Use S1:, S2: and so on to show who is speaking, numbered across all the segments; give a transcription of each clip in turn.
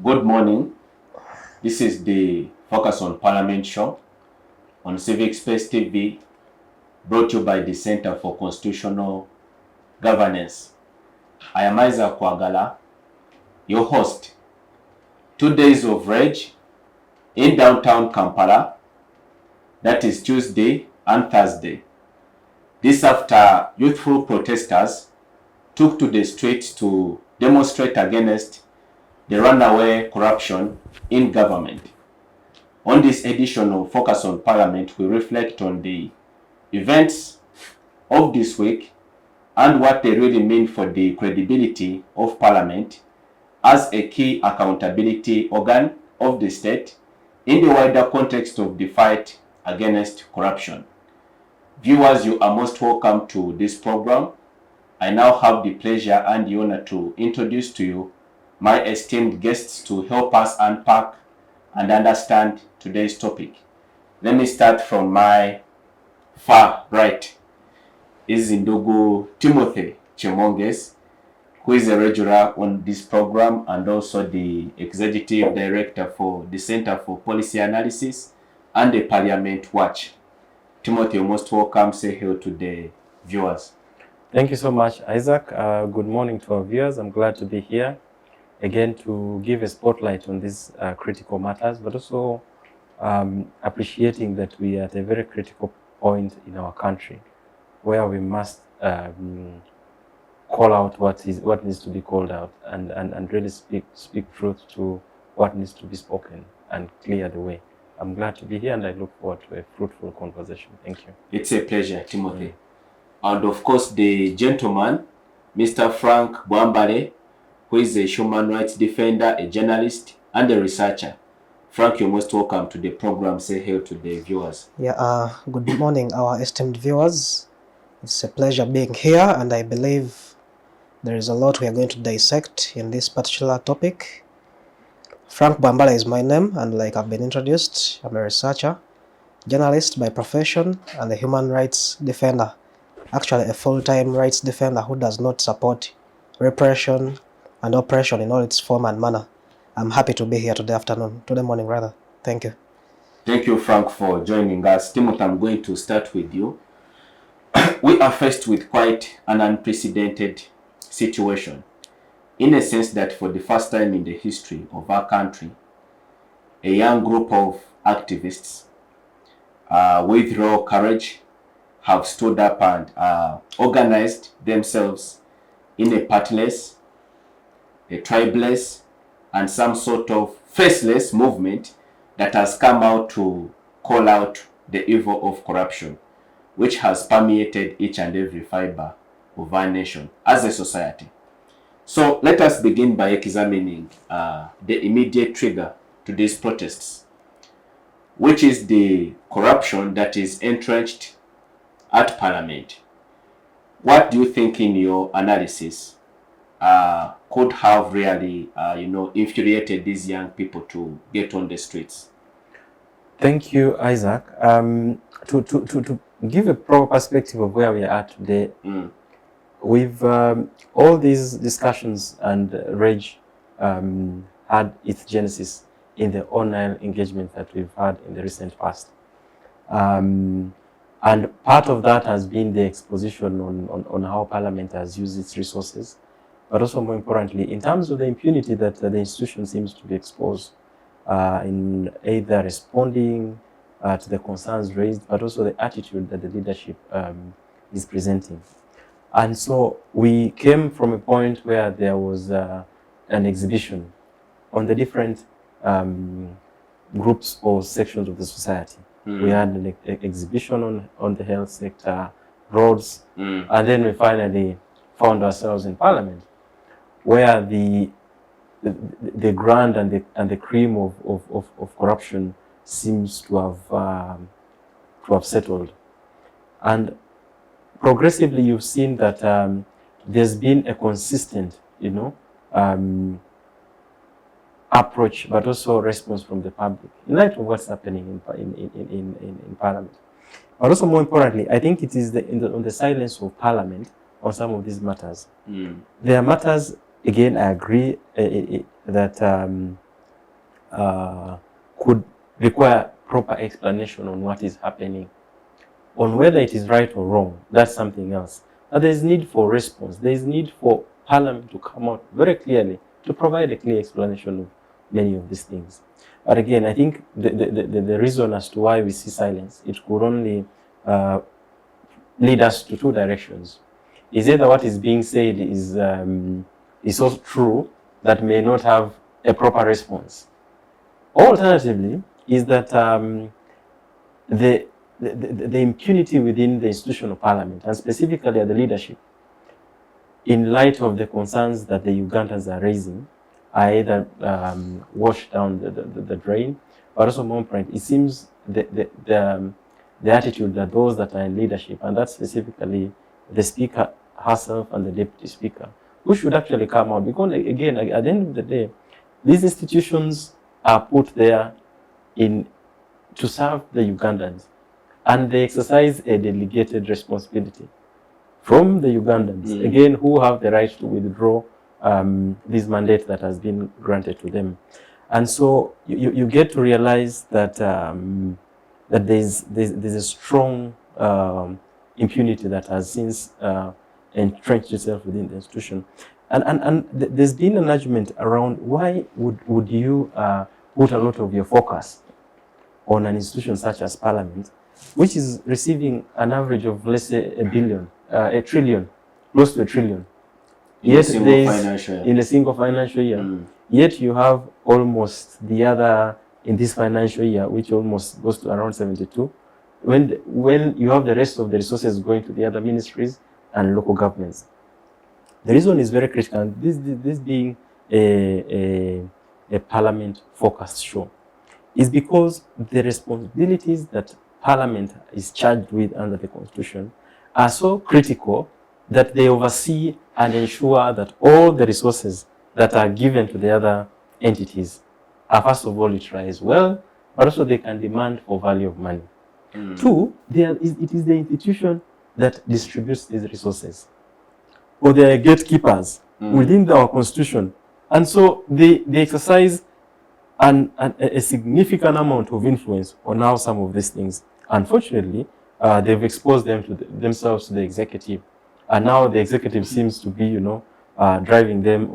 S1: Good morning. This is the Focus on Parliament show on Civic Space TV, brought to you by the Center for Constitutional Governance. I am Kwagala, your host. 2 days of rage in downtown Kampala, that is Tuesday and Thursday. This after youthful protesters took to the streets to demonstrate against the runaway corruption in government. On this edition of Focus on Parliament, we reflect on the events of this week and what they really mean for the credibility of Parliament as a key accountability organ of the state in the wider context of the fight against corruption. Viewers, you are most welcome to this program. I now have the pleasure and the honor to introduce to you my esteemed guests to help us unpack and understand today's topic. Let me start from my far right. Is Ndugu Timothy Chemonges, who is a regular on this program and also the executive director for the Center for Policy Analysis and the Parliament Watch. Timothy, you're most welcome. Say hello to the viewers.
S2: Thank you so much, Isaac. Good morning to our viewers. I'm glad to be here again to give a spotlight on these critical matters, but also appreciating that we are at a very critical point in our country where we must call out what needs to be called out and really speak truth to what needs to be spoken and clear the way. I'm glad to be here and I look forward to a fruitful conversation. Thank you.
S1: It's a pleasure, Timothy. And of course, the gentleman, Mr. Frank Bwamabale, who is a human rights defender, a journalist, and a researcher. Frank, you're most welcome to the program. Say hello to the viewers.
S3: Good morning, our esteemed viewers. It's a pleasure being here, and I believe there is a lot we are going to dissect in this particular topic. Frank Bwamabale is my name, and like I've been introduced, I'm a researcher, journalist by profession, and a human rights defender. Actually, a full-time rights defender who does not support repression and oppression in all its form and manner. I'm happy to be here today morning rather. Thank you.
S1: Thank you, Frank, for joining us. Timothy, I'm going to start with you. We are faced with quite an unprecedented situation, in a sense that for the first time in the history of our country, a young group of activists with raw courage have stood up and organized themselves in a partless, a tribeless, and some sort of faceless movement that has come out to call out the evil of corruption, which has permeated each and every fiber of our nation as a society. So let us begin by examining the immediate trigger to these protests, which is the corruption that is entrenched at Parliament. What do you think in your analysis could have really, infuriated these young people to get on the streets?
S2: Thank you, Isaac. To give a proper perspective of where we are at today, we've all these discussions and rage had its genesis in the online engagement that we've had in the recent past. And part of that has been the exposition on how Parliament has used its resources, but also more importantly, in terms of the impunity that the institution seems to be exposed in either responding to the concerns raised, but also the attitude that the leadership is presenting. And so we came from a point where there was an exhibition on the different groups or sections of the society. We had an exhibition on the health sector, roads, and then we finally found ourselves in Parliament, where the grand and the cream of corruption seems to have settled. And progressively, you've seen that there's been a consistent, approach, but also response from the public in light of what's happening in Parliament. But also more importantly, I think it is on the silence of Parliament on some of these matters. There are matters, again, I agree that could require proper explanation on what is happening. On whether it is right or wrong, that's something else. But there is need for response. There is need for Parliament to come out very clearly to provide a clear explanation of many of these things. But again, I think the reason as to why we see silence, it could only lead us to two directions. Is either what is being said is so true that may not have a proper response. Alternatively, is that the impunity within the institution of Parliament, and specifically at the leadership, in light of the concerns that the Ugandans are raising, are either washed down the drain, but also more important, it seems the attitude that those that are in leadership, and that's specifically the Speaker herself and the Deputy Speaker, who should actually come out. Because again, at the end of the day, these institutions are put there to serve the Ugandans, and they exercise a delegated responsibility from the Ugandans, again, who have the right to withdraw this mandate that has been granted to them. And so you get to realize that that there's a strong impunity that has since entrenched itself within the institution. And there's been an argument around why would you put a lot of your focus on an institution such as Parliament, which is receiving an average of, let's say, a trillion, close to a trillion.
S1: In a single financial year.
S2: Yet you have almost the other, in this financial year, which almost goes to around 72, when you have the rest of the resources going to the other ministries and local governments. The reason is very critical, and this being a Parliament-focused show, is because the responsibilities that Parliament is charged with under the Constitution are so critical that they oversee and ensure that all the resources that are given to the other entities are, first of all, utilized well, but also they can demand for value of money. Two, it is the institution that distributes these resources, or they are gatekeepers within our Constitution. And so they exercise a significant amount of influence on how some of these things. Unfortunately, they've exposed themselves to the executive, and now the executive seems to be, driving them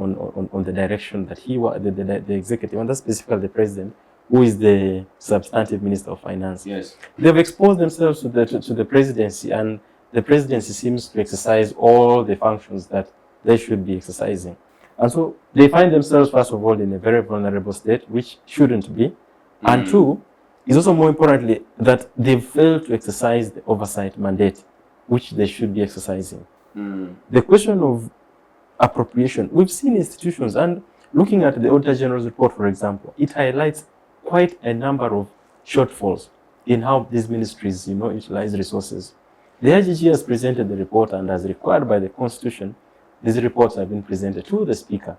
S2: on the direction that the executive, and that's specifically the president, who is the substantive Minister of Finance.
S1: Yes,
S2: they've exposed themselves to the presidency, and the presidency seems to exercise all the functions that they should be exercising. And so they find themselves, first of all, in a very vulnerable state, which shouldn't be. And two, is also more importantly that they fail to exercise the oversight mandate, which they should be exercising. The question of appropriation, we've seen institutions, and looking at the Auditor General's report, for example, it highlights quite a number of shortfalls in how these ministries, utilize resources. The IGG has presented the report, and as required by the Constitution, these reports have been presented to the Speaker.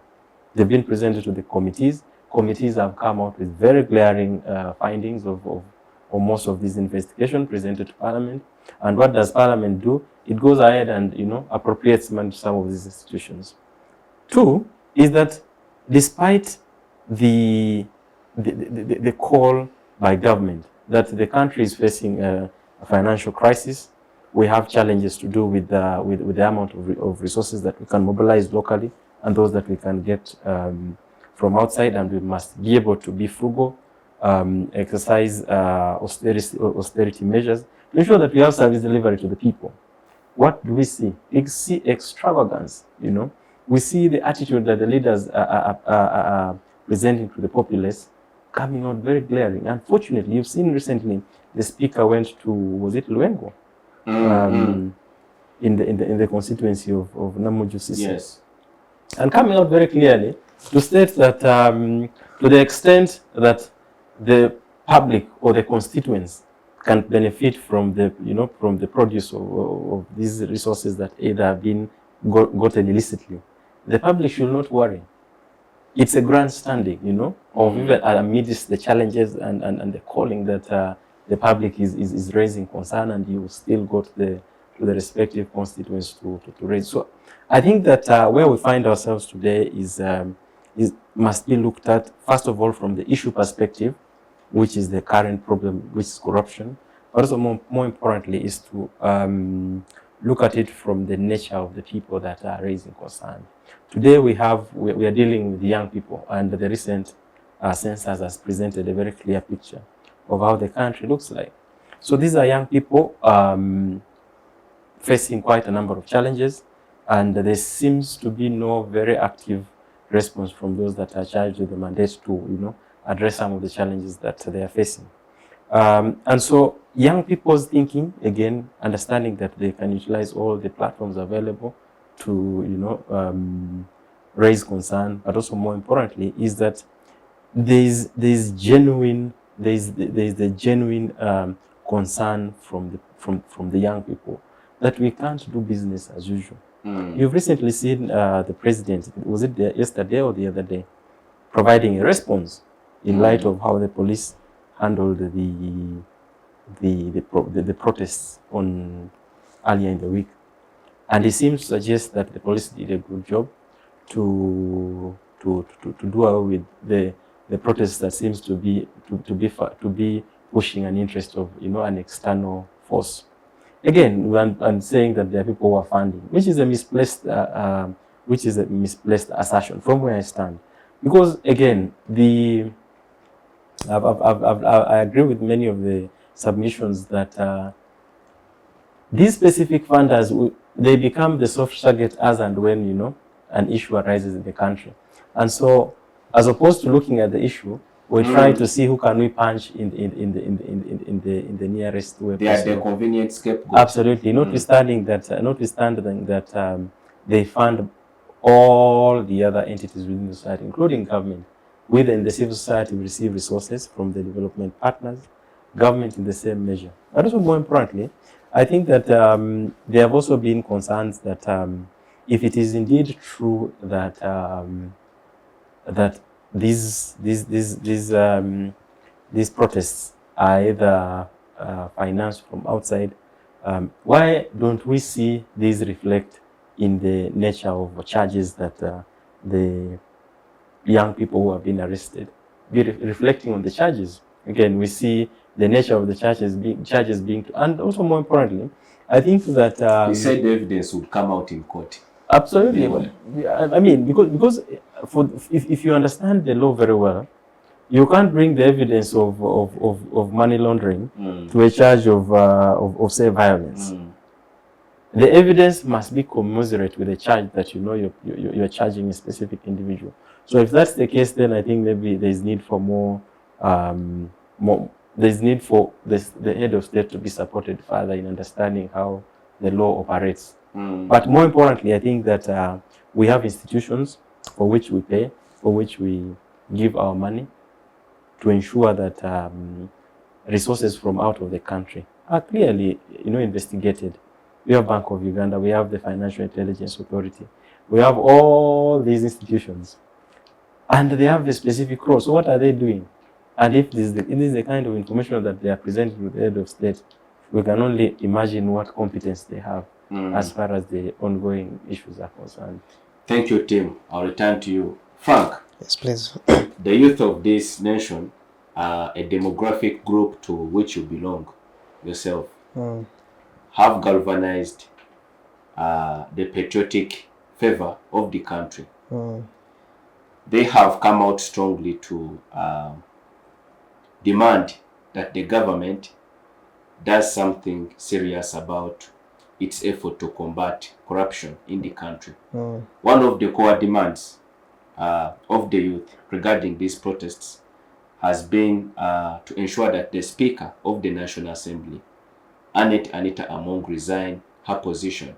S2: They've been presented to the committees. Committees have come out with very glaring findings of most of these investigations presented to Parliament. And what does Parliament do? It goes ahead and appropriates money to some of these institutions. Two is that despite the call by government that the country is facing a financial crisis, we have challenges to do with the amount of resources that we can mobilize locally and those that we can get from outside, and we must be able to be frugal, exercise austerity measures to ensure that we have service delivery to the people. What do we see? We see extravagance, We see the attitude that the leaders are presenting to the populace coming out very glaring. Unfortunately, you've seen recently the Speaker went to, was it Luengo? In the constituency of Namuju Sisi.
S1: Yes.
S2: And coming out very clearly to state that to the extent that the public or the constituents can benefit from the produce of these resources that either have been gotten illicitly, the public should not worry. It's a grandstanding, of even amidst the challenges and the calling that the public is raising concern, and you still go to the respective constituents to raise. So I think that where we find ourselves today is must be looked at, first of all, from the issue perspective, which is the current problem, which is corruption. But also more importantly is to look at it from the nature of the people that are raising concern. Today we are dealing with young people, and the recent census has presented a very clear picture of how the country looks like. So these are young people facing quite a number of challenges, and there seems to be no very active response from those that are charged with the mandate to, address some of the challenges that they are facing. And so young people's thinking, again, understanding that they can utilize all the platforms available to, raise concern, but also more importantly is that there's the genuine concern from the young people that we can't do business as usual. You've recently seen the president, was it yesterday or the other day, providing a response in light of how the police handled the protests on earlier in the week, and it seems to suggest that the police did a good job to do away with the protests that seems to be pushing an interest of an external force. Again, I'm saying that there are people who are funding, which is a misplaced assertion from where I stand, because again I agree with many of the submissions that these specific funders, they become the soft target as and when an issue arises in the country, and so as opposed to looking at the issue, we try to see who can we punch in the nearest way.
S1: They are the convenient scapegoat.
S2: Absolutely, notwithstanding that they fund all the other entities within the society, including government. Within the civil society, we receive resources from the development partners, government in the same measure. But also more importantly, I think that there have also been concerns that if it is indeed true that that these protests are either financed from outside, why don't we see these reflect in the nature of charges that the young people who have been arrested be reflecting on the charges? Again, we see the nature of the charges being, and also more importantly, I think that
S1: you said the evidence would come out in court.
S2: Absolutely. Yeah. I mean, because if you understand the law very well, you can't bring the evidence of money laundering to a charge of say violence. The evidence must be commensurate with the charge that you're charging a specific individual. So if that's the case, then I think maybe there's need for more. There's need for the head of state to be supported further in understanding how the law operates. But more importantly, I think that we have institutions for which we pay, for which we give our money, to ensure that resources from out of the country are clearly, investigated. We have Bank of Uganda, we have the Financial Intelligence Authority, we have all these institutions, and they have a specific role. So what are they doing? And if this is the kind of information that they are presenting to the head of state, we can only imagine what competence they have as far as the ongoing issues are concerned.
S1: Thank you, Tim. I'll return to you. Frank.
S3: Yes, please.
S1: The youth of this nation are a demographic group to which you belong yourself, have galvanized the patriotic favor of the country. They have come out strongly to demand that the government does something serious about its effort to combat corruption in the country. One of the core demands of the youth regarding these protests has been to ensure that the Speaker of the National Assembly, Anita Among, resign her position,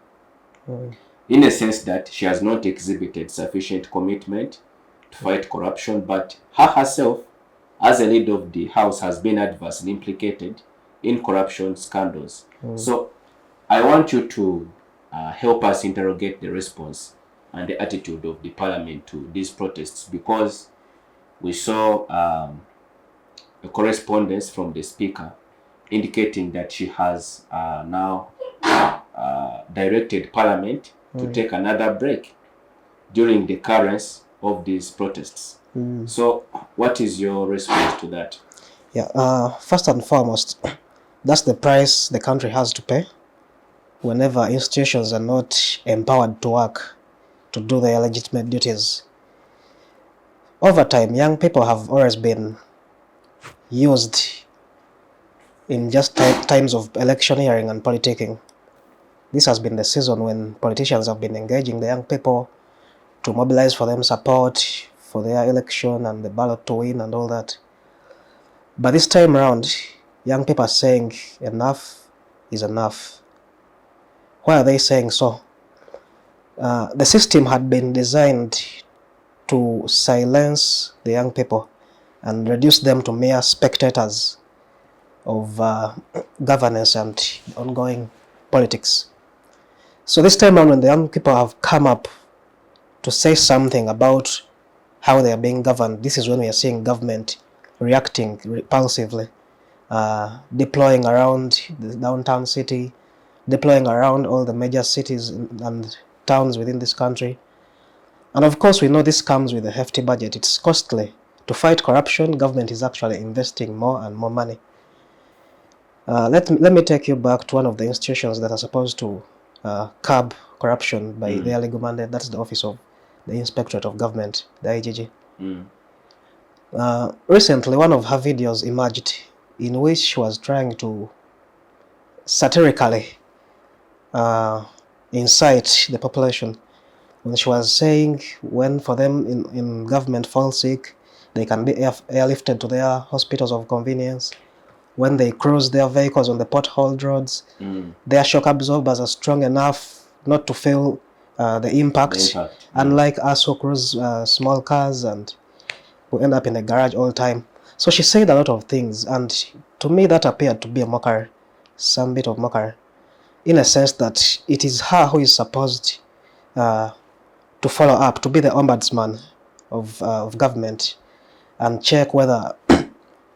S1: in a sense that she has not exhibited sufficient commitment to fight corruption, but her herself, as a leader of the House, has been adversely implicated in corruption scandals. So I want you to help us interrogate the response and the attitude of the Parliament to these protests, because we saw a correspondence from the Speaker indicating that she has now directed Parliament to take another break during the occurrence of these protests. So what is your response to that?
S3: Yeah, first and foremost, that's the price the country has to pay whenever institutions are not empowered to work, to do their legitimate duties. Over time, young people have always been used in just times of electioneering and politicking. This has been the season when politicians have been engaging the young people to mobilize for them support for their election and the ballot to win and all that. But this time around, young people are saying enough is enough. Why are they saying so? The system had been designed to silence the young people and reduce them to mere spectators of governance and ongoing politics. So this time around, when the young people have come up to say something about how they are being governed, this is when we are seeing government reacting repulsively, deploying around the downtown city, deploying around all the major cities and towns within this country. And of course, we know this comes with a hefty budget. It's costly. To fight corruption, government is actually investing more and more money. Let me take you back to one of the institutions that are supposed to curb corruption by their legal mandate. That's the Office of the Inspectorate of Government, the IGG. Recently, one of her videos emerged in which she was trying to satirically incite the population. When she was saying when for them in government fall sick, they can be airlifted to their hospitals of convenience. When they cruise their vehicles on the potholed roads, their shock absorbers are strong enough not to feel the impact. Unlike us who cruise small cars and who end up in the garage all the time. So she said a lot of things, and to me that appeared to be a mockery, some bit of mockery, in a sense that it is her who is supposed to follow up, to be the ombudsman of government and check whether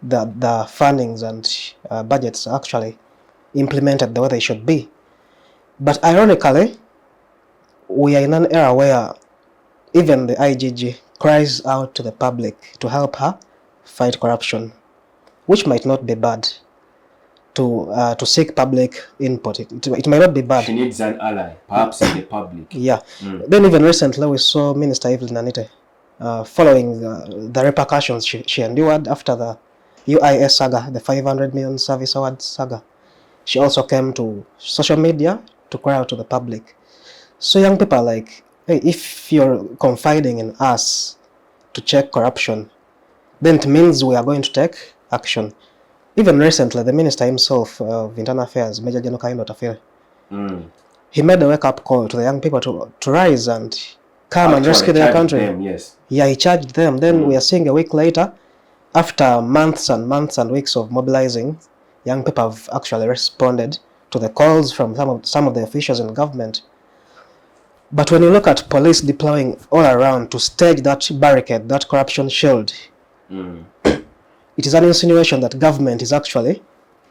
S3: the fundings and budgets are actually implemented the way they should be. But ironically, we are in an era where even the IGG cries out to the public to help her fight corruption, which might not be bad. To seek public input, it might not be bad.
S1: She needs an ally, perhaps in the public.
S3: Yeah. Then even recently we saw Minister Evelyn Anite following the repercussions she endured after the UIS saga, the 500 million service award saga. She also came to social media to cry out to the public. So young people are like, hey, if you're confiding in us to check corruption, then it means we are going to take action. Even recently, the Minister himself of Internal Affairs, Major General Kaindo Tafire, he made a wake-up call to the young people to rise and come and rescue their country.
S1: Them, yes.
S3: Yeah, he charged them. Then we are seeing a week later, after months and weeks of mobilizing, young people have actually responded to the calls from some of the officials in government. But when you look at police deploying all around to stage that barricade, that corruption shield, it is an insinuation that government is actually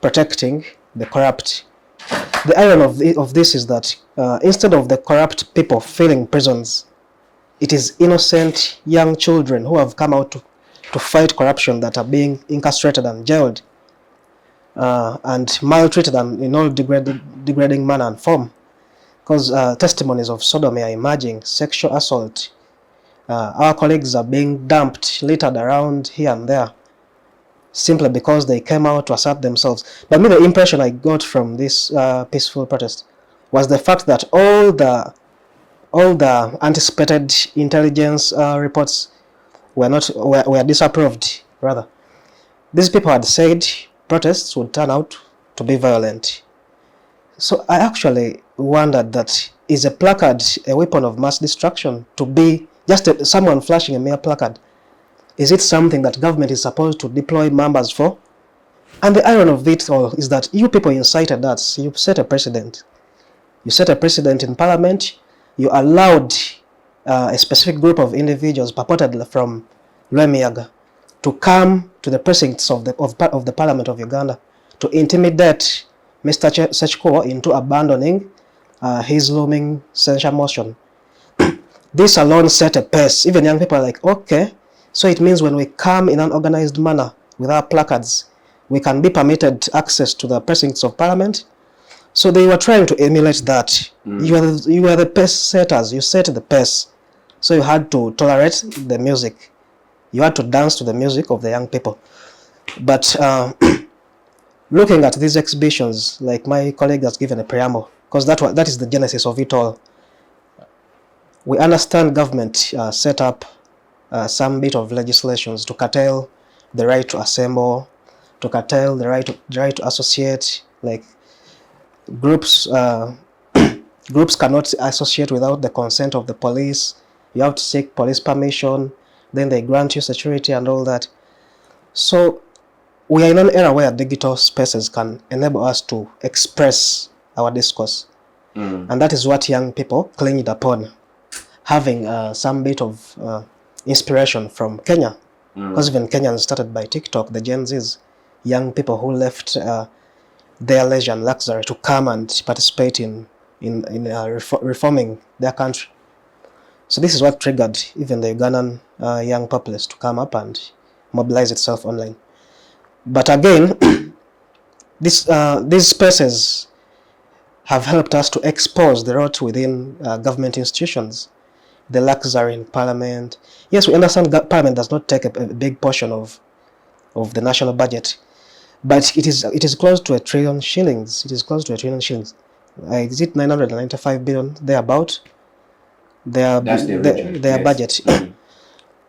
S3: protecting the corrupt. The irony of this is that instead of the corrupt people filling prisons, it is innocent young children who have come out to fight corruption that are being incarcerated and jailed and maltreated and in all degrading manner and form. Because testimonies of sodomy are emerging, sexual assault. Our colleagues are being dumped, littered around here and there, simply because they came out to assert themselves. But me, the impression I got from this peaceful protest was the fact that all the anticipated intelligence reports were disapproved. Rather, these people had said protests would turn out to be violent. So I actually wondered that, is a placard a weapon of mass destruction? To be just someone flashing a mere placard, is it something that government is supposed to deploy members for? And the irony of it all is that you people incited that. You set a precedent. You set a precedent in parliament. You allowed a specific group of individuals, purportedly from Lwemiyaga, to come to the precincts of the Parliament of Uganda to intimidate Mr. Sechko into abandoning his looming censure motion. This alone set a pace. Even young people are like, okay, so it means when we come in an organized manner with our placards, we can be permitted access to the precincts of parliament. So they were trying to emulate that. You were the pace setters. You set the pace. So you had to tolerate the music. You had to dance to the music of the young people. But looking at these exhibitions, like my colleague has given a preamble, because that is the genesis of it all. We understand government set up some bit of legislations to curtail the right to assemble, to curtail the right to associate. Like groups groups cannot associate without the consent of the police. You have to seek police permission, then they grant you security and all that. So we are in an era where digital spaces can enable us to express our discourse. And that is what young people clinged upon, having some bit of inspiration from Kenya. Because even Kenyans started by TikTok, the Gen Zs, young people who left their leisure and luxury to come and participate in reforming their country. So this is what triggered even the Ugandan young populace to come up and mobilize itself online. But again, these spaces have helped us to expose the rot within government institutions, the luxury in parliament. Yes, we understand that parliament does not take a big portion of the national budget, but it is close to 1 trillion shillings. It is close to 1 trillion shillings. Is it 995 billion thereabout? Their budget.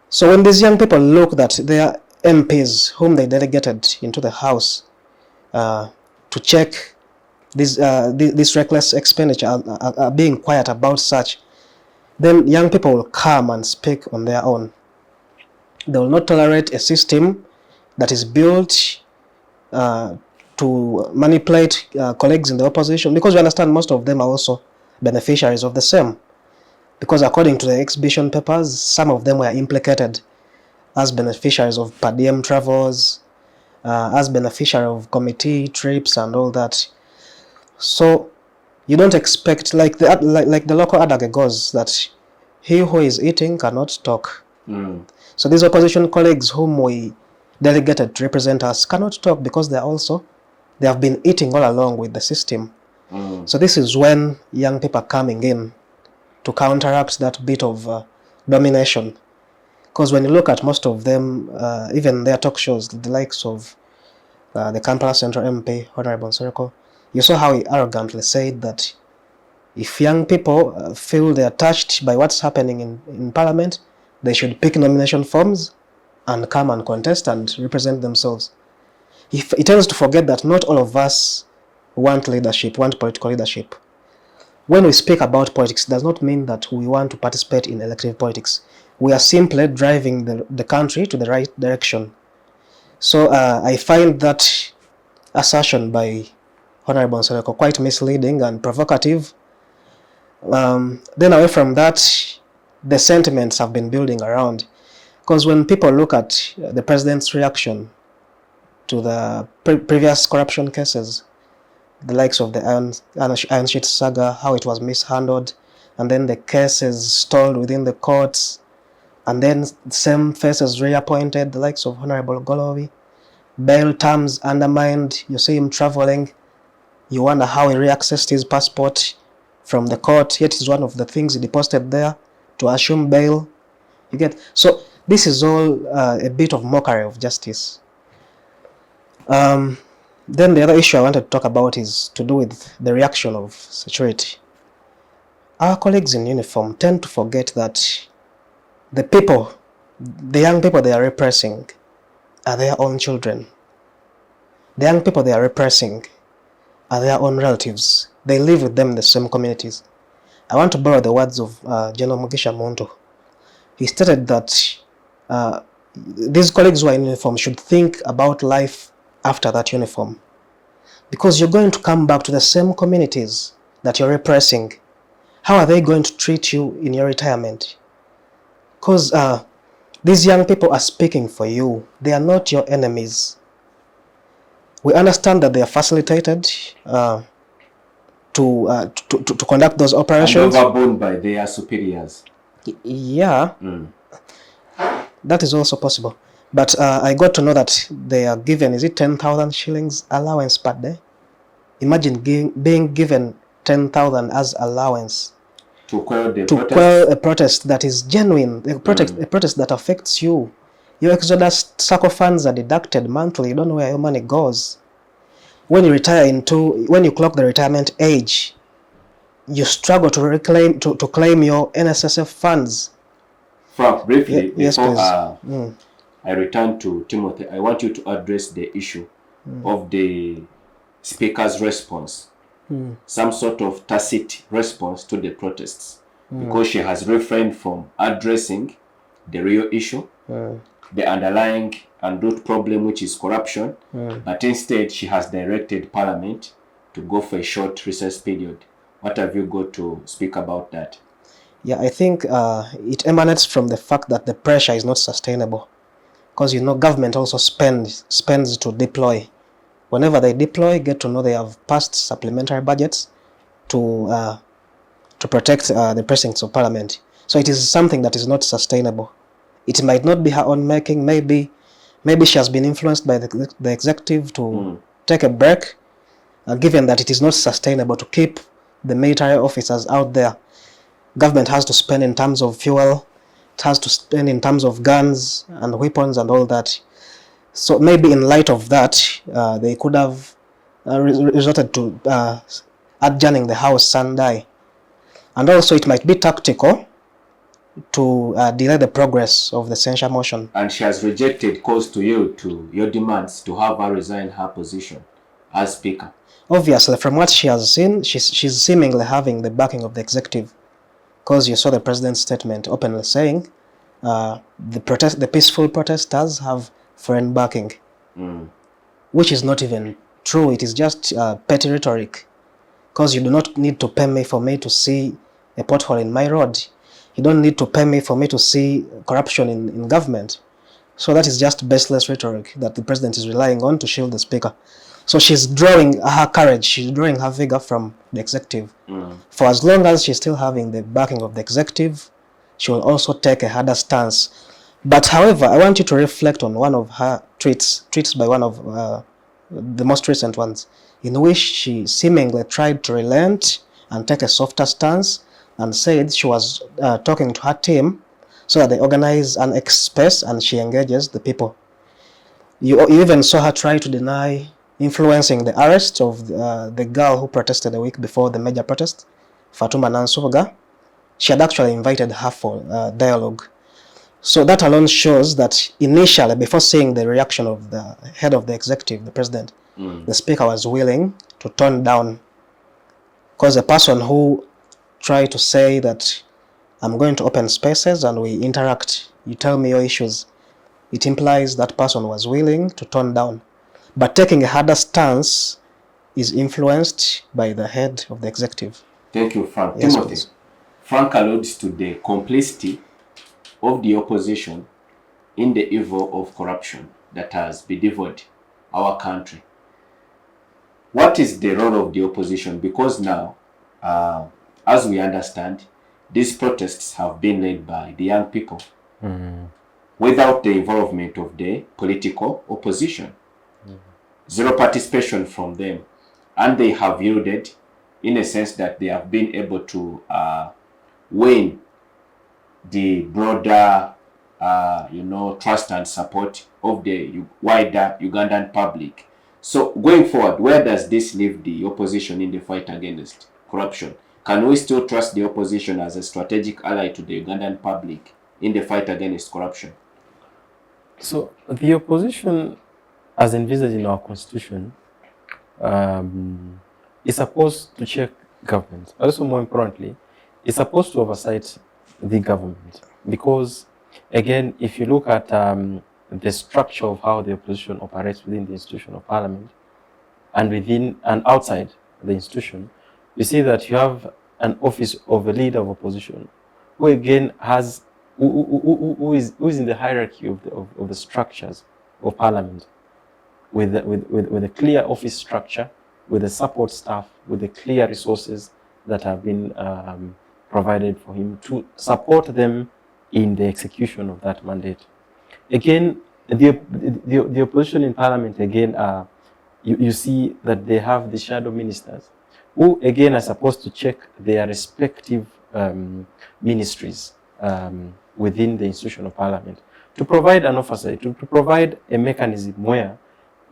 S3: So when these young people look that their MPs, whom they delegated into the House to check this reckless expenditure, are being quiet about such, then young people will come and speak on their own. They will not tolerate a system that is built to manipulate colleagues in the opposition, because we understand most of them are also beneficiaries of the same. Because according to the exhibition papers, some of them were implicated as beneficiaries of per diem travels, as beneficiary of committee trips and all that. So you don't expect, like the local adage goes, that he who is eating cannot talk. So these opposition colleagues whom we delegated to represent us cannot talk, because they have been eating all along with the system. So this is when young people are coming in to counteract that bit of domination. Because when you look at most of them, even their talk shows, the likes of the Kampala Central MP, Honorable Nsereko, you saw how he arrogantly said that if young people feel they are touched by what's happening in Parliament, they should pick nomination forms and come and contest and represent themselves. He tends to forget that not all of us want political leadership. When we speak about politics, it does not mean that we want to participate in elective politics. We are simply driving the country to the right direction. So I find that assertion by Honorable Nsereko quite misleading and provocative. Then away from that, the sentiments have been building around. Because when people look at the president's reaction to the previous corruption cases, the likes of the Iron Sheet saga, how it was mishandled, and then the cases stalled within the courts, and then same faces reappointed, the likes of Honorable Golovi, bail terms undermined, you see him traveling, you wonder how he reaccessed his passport from the court, yet is one of the things he deposited there to assume bail. You get? So this is all a bit of mockery of justice. Then the other issue I wanted to talk about is to do with the reaction of security. Our colleagues in uniform tend to forget that the young people they are repressing are their own children. The young people they are repressing are their own relatives. They live with them in the same communities. I want to borrow the words of General Mugisha Muntu. He stated that these colleagues who are in uniform should think about life after that uniform, because you're going to come back to the same communities that you're repressing. How are they going to treat you in your retirement? Because these young people are speaking for you. They are not your enemies. We understand that they are facilitated to conduct those operations.
S1: And overborne by their superiors.
S3: Yeah, that is also possible. But I got to know that they are given, is it 10,000 shillings allowance per day? Imagine being given 10,000 as allowance
S1: To quell the
S3: to
S1: protests?
S3: quell a protest that is genuine, a protest that affects you. Your Exodus Circle funds are deducted monthly. You don't know where your money goes. When you when you clock the retirement age, you struggle to claim your NSSF funds.
S1: Frank, briefly,
S3: Yes,
S1: before
S3: please.
S1: I return to Timothy, I want you to address the issue of the speaker's response, some sort of tacit response to the protests, because she has refrained from addressing the real issue, the underlying and root problem, which is corruption, but instead she has directed Parliament to go for a short recess period. What have you got to speak about that?
S3: Yeah, I think it emanates from the fact that the pressure is not sustainable. Because government also spends to deploy. Whenever they deploy, get to know they have passed supplementary budgets to protect the precincts of Parliament. So it is something that is not sustainable. It might not be her own making. Maybe she has been influenced by the executive to take a break, given that it is not sustainable to keep the military officers out there. Government has to spend in terms of fuel, it has to spend in terms of guns and weapons and all that. So maybe in light of that, they could have resorted to adjourning the House Sunday. And also it might be tactical to delay the progress of the censure motion.
S1: And she has rejected calls to you to your demands to have her resign her position as Speaker.
S3: Obviously, from what she has seen, she's seemingly having the backing of the executive, because you saw the president's statement openly saying the peaceful protesters have foreign backing, which is not even true. It is just petty rhetoric, because you do not need to pay me for me to see a pothole in my road. You don't need to pay me for me to see corruption in government. So that is just baseless rhetoric that the president is relying on to shield the speaker. So she's drawing her courage, she's drawing her vigor from the executive. For as long as she's still having the backing of the executive, she will also take a harder stance. But however, I want you to reflect on one of her tweets by one of the most recent ones, in which she seemingly tried to relent and take a softer stance, and said she was talking to her team so that they organize an X space and she engages the people. You even saw her try to deny influencing the arrest of the girl who protested a week before the major protest, Fatuma Nansuga. She had actually invited her for dialogue. So that alone shows that initially, before seeing the reaction of the head of the executive, the president, the speaker was willing to tone down. Because a person who tried to say that I'm going to open spaces and we interact, you tell me your issues, it implies that person was willing to tone down. But taking a harder stance is influenced by the head of the executive.
S1: Thank you, Frank.
S3: Yes,
S1: Timothy,
S3: please.
S1: Frank alludes to the complicity of the opposition in the evil of corruption that has bedeviled our country. What is the role of the opposition? Because now, as we understand, these protests have been led by the young people without the involvement of the political opposition. Zero participation from them. And they have yielded in a sense that they have been able to win the broader trust and support of the wider Ugandan public. So going forward, where does this leave the opposition in the fight against corruption? Can we still trust the opposition as a strategic ally to the Ugandan public in the fight against corruption?
S2: So the opposition, as envisaged in our constitution, is supposed to check government. Also, more importantly, is supposed to oversight the government. Because, again, if you look at the structure of how the opposition operates within the institution of parliament and within and outside the institution, you see that you have an office of a leader of opposition who again has who is in the hierarchy of the structures of parliament, with a clear office structure, with a support staff, with the clear resources that have been provided for him to support them in the execution of that mandate. Again, the opposition in parliament, again, you see that they have the shadow ministers who, again, are supposed to check their respective ministries within the institution of parliament to provide an oversight, to provide a mechanism where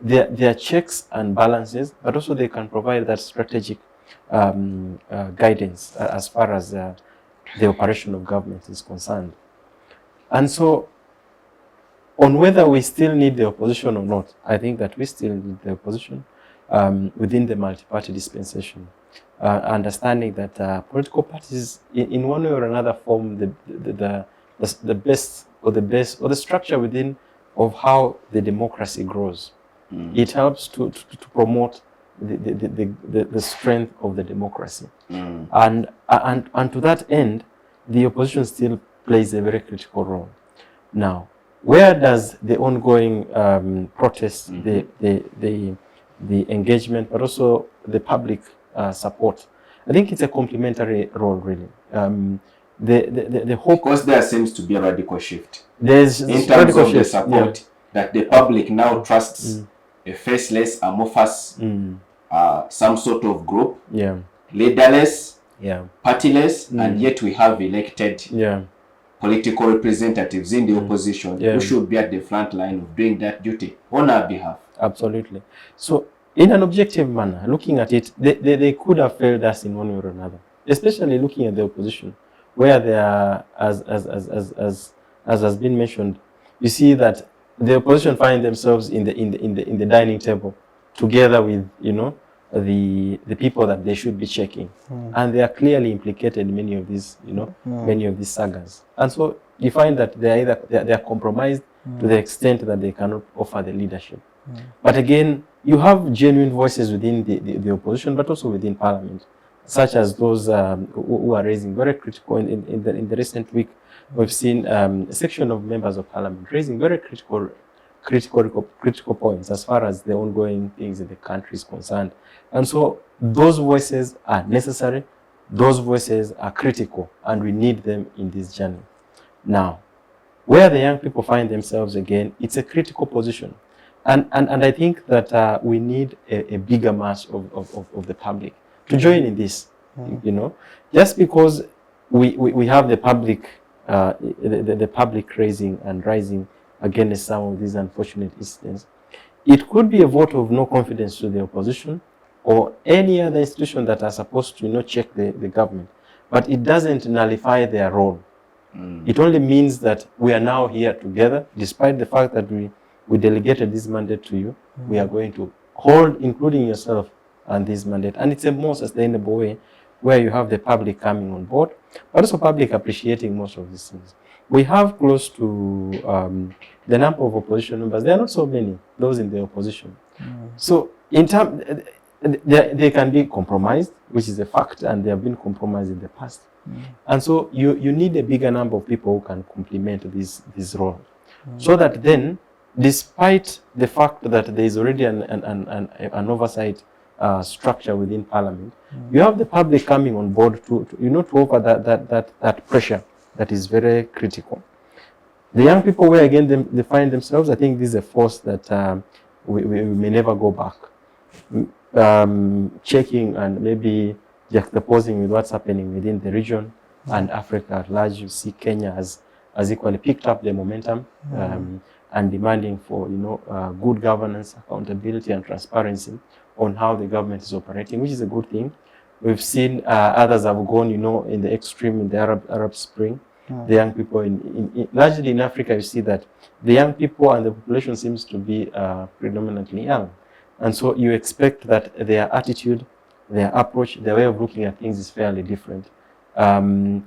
S2: there are checks and balances, but also they can provide that strategic guidance as far as the operation of government is concerned. And so, on whether we still need the opposition or not, I think that we still need the opposition within the multi-party dispensation. Understanding that political parties, in one way or another, form the best or the structure within of how the democracy grows. It helps to promote the strength of the democracy, and to that end, the opposition still plays a very critical role. Now, where does the ongoing protests, the engagement, but also the public support? I think it's a complementary role, really. The hope,
S1: because there seems to be a radical shift.
S2: There's
S1: in terms of the support that the public now trusts a faceless, amorphous, some sort of group, leaderless, partyless, and yet we have elected political representatives in the opposition who should be at the front line of doing that duty on our behalf.
S2: Absolutely. So, in an objective manner, looking at it, they could have failed us in one way or another, especially looking at the opposition, where they are, as has been mentioned, you see that the opposition find themselves in the dining table together with, you know, the people that they should be checking, and they are clearly implicated in many of these, you know, many of these sagas. And so you find that they are compromised to the extent that they cannot offer the leadership. But again, you have genuine voices within the opposition, but also within parliament, such as those who are raising very critical. In the recent week, we've seen a section of members of parliament raising very critical points as far as the ongoing things in the country is concerned. And so those voices are necessary, those voices are critical, and we need them in this journey. Now, where the young people find themselves again, it's a critical position. And I think that we need a bigger mass of the public to join in this, you know, just because we have the public, the public raising and rising against some of these unfortunate incidents. It could be a vote of no confidence to the opposition or any other institution that are supposed to, you know, check the government, but it doesn't nullify their role. It only means that we are now here together, despite the fact that we delegated this mandate to you. We are going to hold, including yourself, on this mandate. And it's a more sustainable way where you have the public coming on board, but also public appreciating most of these things. We have close to the number of opposition members. There are not so many, those in the opposition. So in terms, they can be compromised, which is a fact, and they have been compromised in the past. And so you need a bigger number of people who can complement this role. So that then, despite the fact that there is already an oversight structure within parliament, you have the public coming on board to offer that pressure that is very critical. The young people, where again they find themselves, I think this is a force that we may never go back. Checking and maybe juxtaposing with what's happening within the region and Africa at large, you see Kenya has equally picked up the momentum and demanding for, you know, good governance, accountability, and transparency on how the government is operating, which is a good thing. We've seen others have gone, you know, in the extreme in the Arab Spring. The young people, largely in Africa, you see that the young people and the population seems to be predominantly young. And so you expect that their attitude, their approach, their way of looking at things is fairly different. And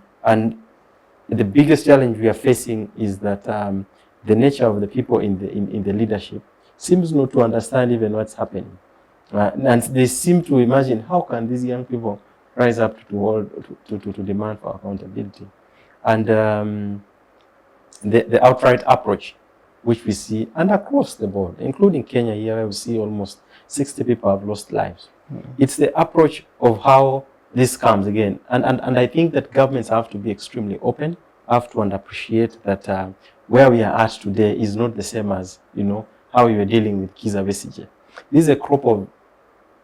S2: the biggest challenge we are facing is that the nature of the people in the leadership seems not to understand even what's happening. And they seem to imagine, how can these young people rise up to demand for accountability? And the outright approach, which we see, and across the board, including Kenya here, where we see almost 60 people have lost lives. It's the approach of how this comes again. And I think that governments have to be extremely open, have to appreciate that where we are at today is not the same as, how we were dealing with Kizza Besigye. This is a crop of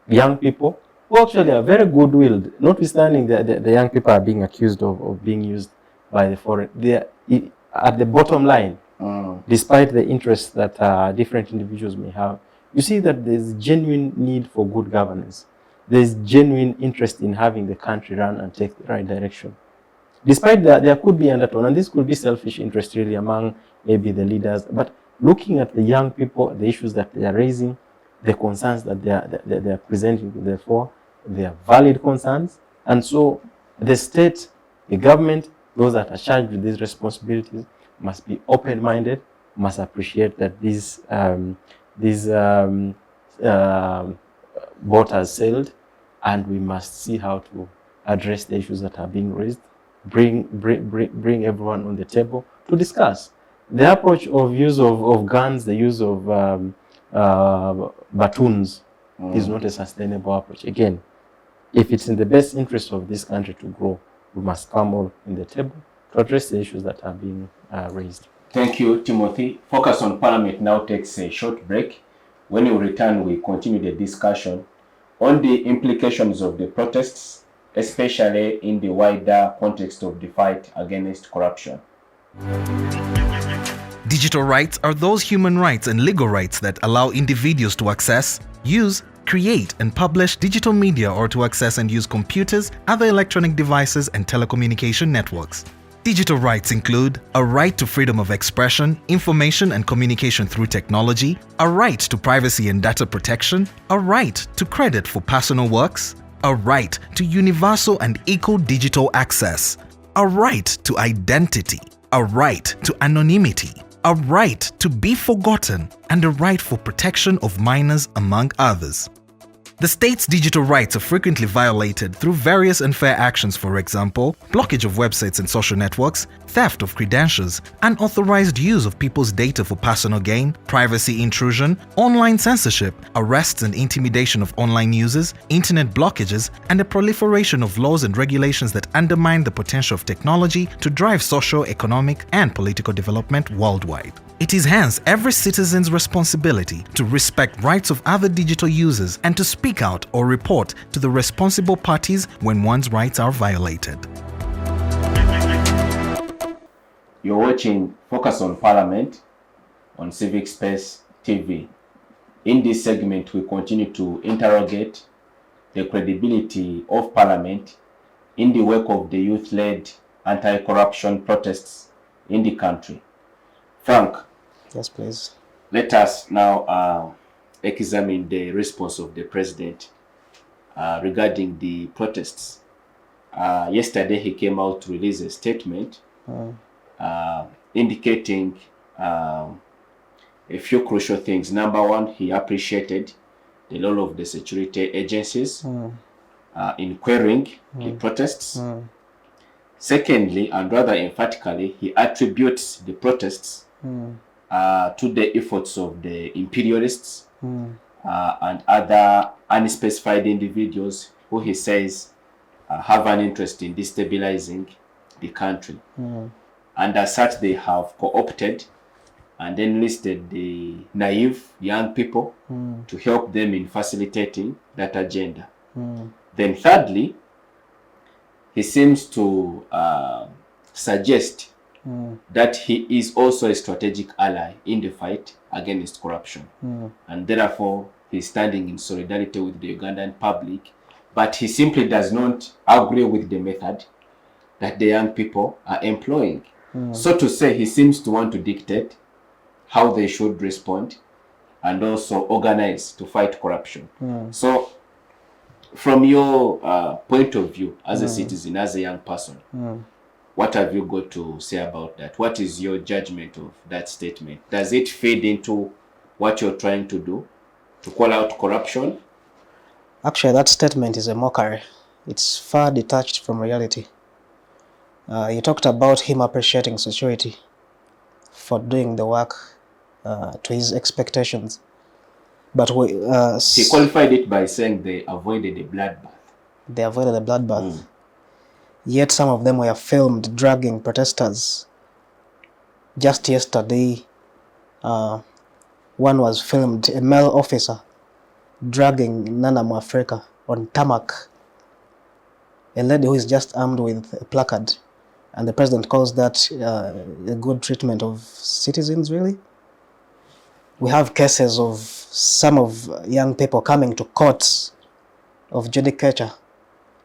S2: young people who actually are very good-willed, notwithstanding the young people are being accused of being used by the foreign. They are at the bottom line, despite the interests that different individuals may have. You see that there's genuine need for good governance. There's genuine interest in having the country run and take the right direction. Despite that, there could be undertone, and this could be selfish interest really among maybe the leaders, but looking at the young people, the issues that they are raising, the concerns that they are presenting to the fore, they are valid concerns. And so the state, the government, those that are charged with these responsibilities must be open-minded, must appreciate that these boat has sailed, and we must see how to address the issues that are being raised, bring everyone on the table to discuss. The approach of use of guns, the use of batons is not a sustainable approach. Again, if it's in the best interest of this country to grow, we must come all in the table to address the issues that are being raised.
S1: Thank you, Timothy. Focus on Parliament now takes a short break. When we return, we continue the discussion on the implications of the protests, especially in the wider context of the fight against corruption.
S4: Digital rights are those human rights and legal rights that allow individuals to access, use, create and publish digital media or to access and use computers, other electronic devices and telecommunication networks. Digital rights include a right to freedom of expression, information and communication through technology, a right to privacy and data protection, a right to credit for personal works, a right to universal and equal digital access, a right to identity, a right to anonymity, a right to be forgotten, and a right for protection of minors, among others. The state's digital rights are frequently violated through various unfair actions, for example, blockage of websites and social networks, theft of credentials, unauthorized use of people's data for personal gain, privacy intrusion, online censorship, arrests and intimidation of online users, internet blockages, and the proliferation of laws and regulations that undermine the potential of technology to drive social, economic, and political development worldwide. It is hence every citizen's responsibility to respect rights of other digital users and to speak out or report to the responsible parties when one's rights are violated.
S1: You're watching Focus on Parliament on Civic Space TV. In this segment, we continue to interrogate the credibility of Parliament in the wake of the youth-led anti-corruption protests in the country. Frank.
S3: Yes, please.
S1: Let us now examine the response of the president regarding the protests. Yesterday, he came out to release a statement indicating a few crucial things. Number one, he appreciated the role of the security agencies in querying the protests. Secondly, and rather emphatically, he attributes the protests to the efforts of the imperialists and other unspecified individuals who he says have an interest in destabilizing the country. And as such, they have co-opted and enlisted the naive young people to help them in facilitating that agenda. Then thirdly, he seems to suggest that he is also a strategic ally in the fight against corruption. And therefore, he's standing in solidarity with the Ugandan public, but he simply does not agree with the method that the young people are employing. So to say, he seems to want to dictate how they should respond and also organize to fight corruption. So from your point of view as a citizen, as a young person, what have you got to say about that? What is your judgment of that statement? Does it feed into what you're trying to do, to call out corruption?
S3: Actually, that statement is a mockery. It's far detached from reality. You talked about him appreciating security for doing the work to his expectations. But
S1: he qualified it by saying they avoided a bloodbath.
S3: They avoided a bloodbath. Yet some of them were filmed dragging protesters. Just yesterday, one was filmed, a male officer, dragging Nana Mwafrika on tarmac. A lady who is just armed with a placard. And the president calls that a good treatment of citizens, really? We have cases of some of young people coming to courts of judicature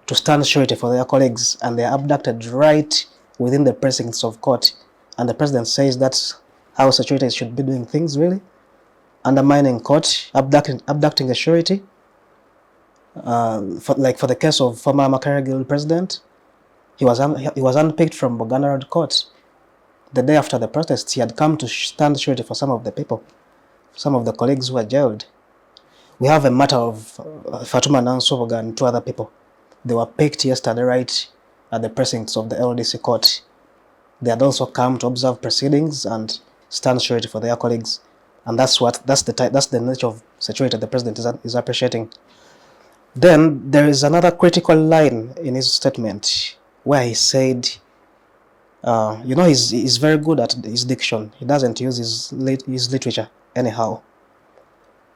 S3: to stand surety for their colleagues, and they are abducted right within the precincts of court. And the president says that's how securities should be doing things, really? Undermining court, abducting a surety. For the case of former Makerere Guild president, he was unpicked from Buganda Road Court. The day after the protests, he had come to stand surety for some of the people, some of the colleagues who were jailed. We have a matter of Fatuma Nansovoga and 2 other people. They were picked yesterday right at the precincts of the LDC court. They had also come to observe proceedings and stand surety for their colleagues. And that's the nature of security the president is appreciating. Then there is another critical line in his statement where he said, he's very good at his diction. He doesn't use his literature anyhow.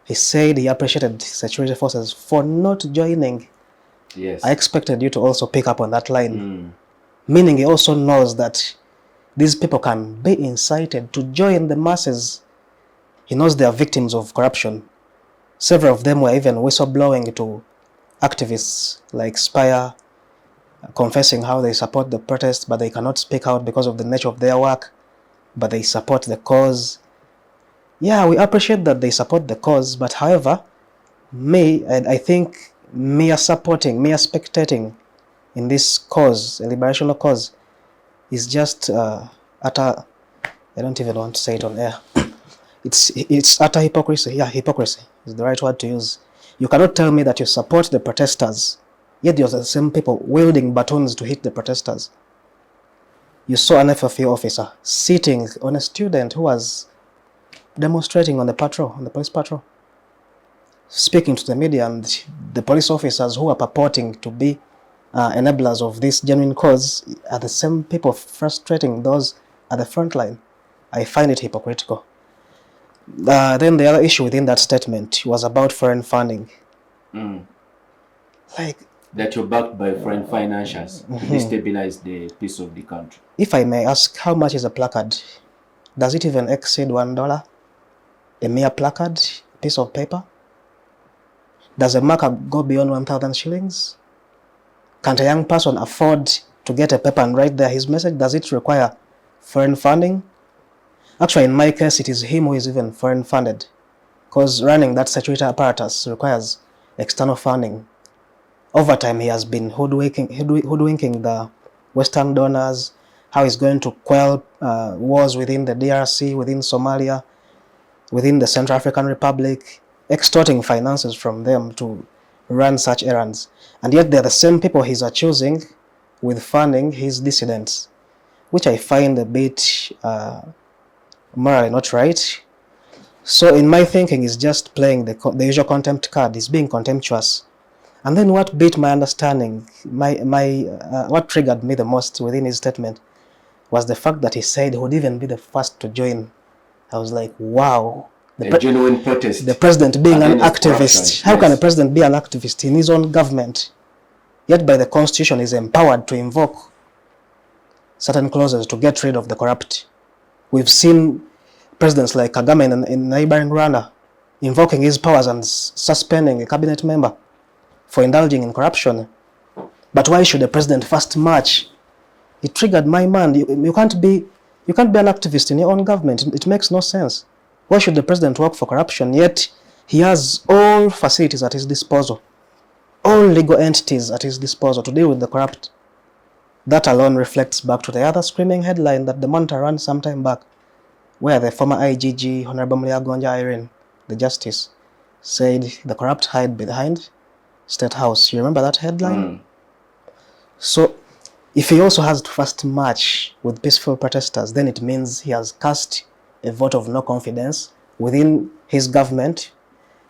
S3: He said he appreciated security forces for not joining.
S1: Yes.
S3: I expected you to also pick up on that line. Meaning he also knows that these people can be incited to join the masses. He knows they are victims of corruption. Several of them were even whistleblowing to activists like Spire, confessing how they support the protests, but they cannot speak out because of the nature of their work, but they support the cause. Yeah, we appreciate that they support the cause, but however, I think mere spectating in this cause, a liberational cause, is just utter, I don't even want to say it on air. It's utter hypocrisy. Yeah, hypocrisy is the right word to use. You cannot tell me that you support the protesters, yet you're the same people wielding batons to hit the protesters. You saw an FFU officer sitting on a student who was demonstrating on the police patrol, speaking to the media, and the police officers who are purporting to be enablers of this genuine cause are the same people frustrating those at the front line. I find it hypocritical. Then the other issue within that statement was about foreign funding. Like
S1: that you're backed by foreign financiers to destabilize the peace of the country.
S3: If I may ask, how much is a placard? Does it even exceed $1? A mere placard, piece of paper? Does a markup go beyond 1,000 shillings? Can't a young person afford to get a paper and write there his message? Does it require foreign funding? Actually, in my case, it is him who is even foreign funded, because running that security apparatus requires external funding. Over time, he has been hoodwinking the Western donors, how he's going to quell wars within the DRC, within Somalia, within the Central African Republic, extorting finances from them to run such errands. And yet they're the same people he's accusing with funding his dissidents, which I find a bit morally not right. So in my thinking, he's just playing the usual contempt card. He's being contemptuous. And then what beat my understanding, what triggered me the most within his statement was the fact that he said he would even be the first to join. I was like, wow.
S1: A genuine protest.
S3: The president being an activist. How can a
S1: Yes.
S3: president be an activist in his own government? Yet by the constitution is empowered to invoke certain clauses to get rid of the corrupt. We've seen presidents like Kagame in neighboring Rwanda invoking his powers and suspending a cabinet member for indulging in corruption. But why should the president first march? It triggered my mind. You can't be an activist in your own government. It makes no sense. Why should the president work for corruption? Yet he has all facilities at his disposal, all legal entities at his disposal to deal with the corrupt. That alone reflects back to the other screaming headline that the Monitor ran some time back, where the former IGG, Honorable Mliagonja Irene, the justice, said the corrupt hide behind State House. You remember that headline? So if he also has to first march with peaceful protesters, then it means he has cast a vote of no confidence within his government.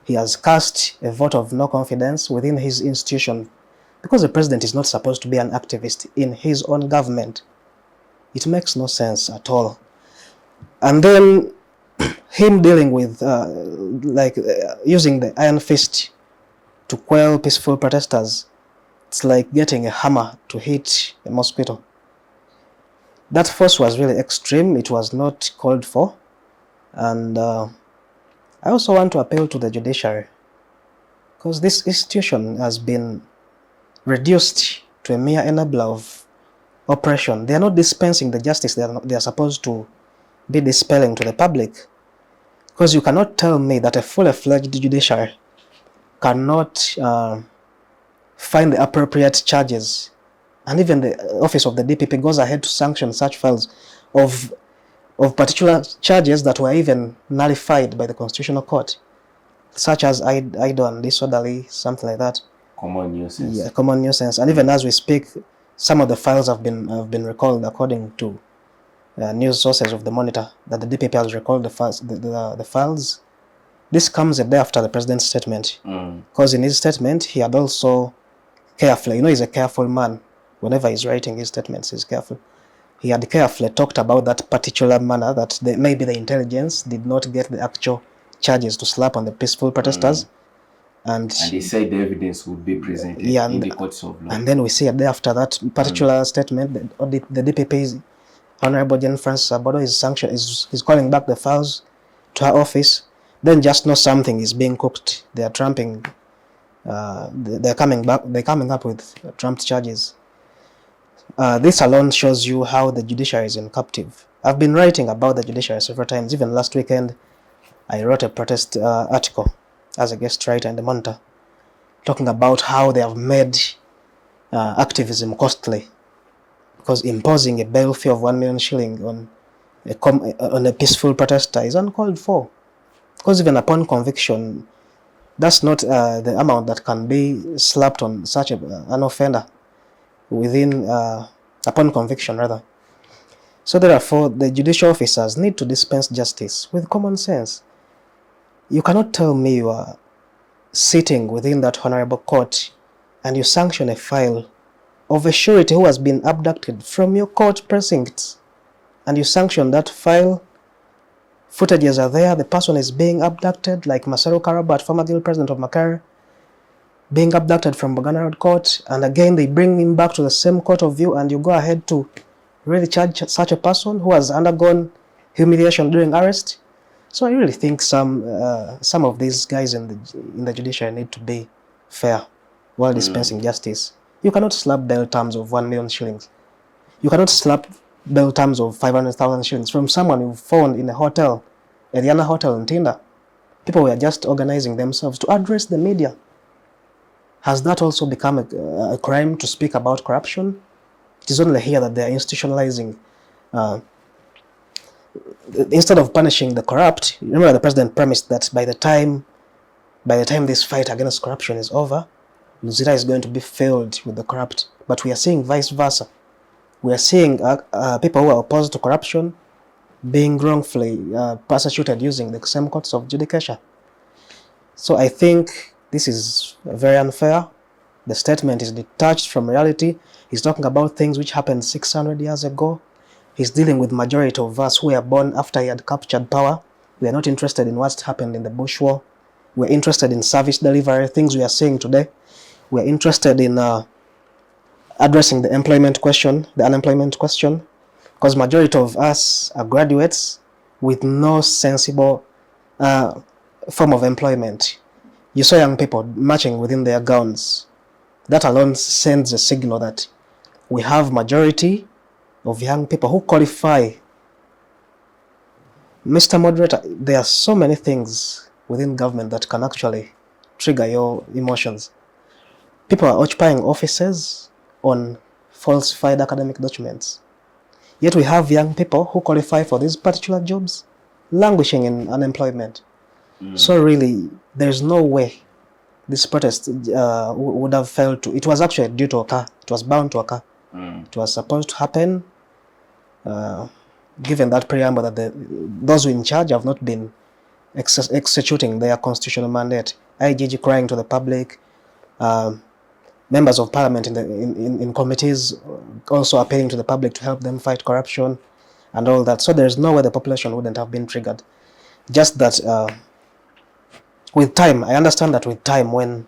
S3: He has cast a vote of no confidence within his institution, because the president is not supposed to be an activist in his own government. It makes no sense at all. And then him dealing with using the iron fist to quell peaceful protesters, it's like getting a hammer to hit a mosquito. That force was really extreme. It was not called for. And I also want to appeal to the judiciary, because this institution has been reduced to a mere enabler of oppression. They are not dispensing the justice they are supposed to be dispelling to the public. Because you cannot tell me that a fully-fledged judiciary cannot find the appropriate charges, and even the office of the DPP goes ahead to sanction such files of particular charges that were even nullified by the Constitutional Court, such as idle and disorderly, something like that.
S1: Common nuisance.
S3: Yeah, common nuisance. And even as we speak, some of the files have been recalled according to news sources of the Monitor, that the DPP has recalled the files. This comes a day after the president's statement, because in his statement he had also carefully, he's a careful man. Whenever he's writing his statements, he's careful. He had carefully talked about that particular manner, that maybe the intelligence did not get the actual charges to slap on the peaceful protesters. And
S1: he said the evidence would be presented in the courts of law.
S3: And then we see a day after that particular statement, the DPP's Honorable Jen Francis Abodo is calling back the files to her office. Then just know something is being cooked. They are trumping. They're coming up with trumped charges. This alone shows you how the judiciary is in captive. I've been writing about the judiciary several times. Even last weekend, I wrote a protest article as a guest writer in the Monitor, talking about how they have made activism costly, because imposing a bail fee of 1 million shilling on a peaceful protester is uncalled for. Because even upon conviction, that's not the amount that can be slapped on such an offender upon conviction rather. So therefore, the judicial officers need to dispense justice with common sense. You cannot tell me you are sitting within that honorable court and you sanction a file of a surety who has been abducted from your court precincts, and you sanction that file. Footages are there, the person is being abducted, like Masaru Karabat, former guild president of Makara, being abducted from Bogana Road Court, and again they bring him back to the same court of view, and you go ahead to really charge such a person who has undergone humiliation during arrest. So I really think some of these guys in the judiciary need to be fair while dispensing justice. You cannot slap bail terms of 1 million shillings. You cannot slap bail terms of 500,000 shillings from someone you found in a hotel, a Rihanna hotel in Tinda. People were just organizing themselves to address the media. Has that also become a crime to speak about corruption? It is only here that they are institutionalizing. Instead of punishing the corrupt, remember the president promised that by the time this fight against corruption is over, Luzira is going to be filled with the corrupt. But we are seeing vice versa. We are seeing people who are opposed to corruption being wrongfully persecuted using the same courts of judicature. So I think this is very unfair. The statement is detached from reality. He's talking about things which happened 600 years ago. He's dealing with majority of us who were born after he had captured power. We are not interested in what's happened in the Bush War. We're interested in service delivery, things we are seeing today. We're interested in addressing the employment question, the unemployment question, because majority of us are graduates with no sensible form of employment. You saw young people marching within their gowns. That alone sends a signal that we have majority of young people who qualify. Mr. Moderator, there are so many things within government that can actually trigger your emotions. People are occupying offices on falsified academic documents. Yet we have young people who qualify for these particular jobs languishing in unemployment. So really, there's no way this protest would have failed to. It was actually due to occur. It was bound to occur. It was supposed to happen, given that preamble that those who in charge have not been executing their constitutional mandate. IGG crying to the public, members of parliament in committees also appealing to the public to help them fight corruption and all that. So there's no way the population wouldn't have been triggered. Just that with time, I understand that with time, when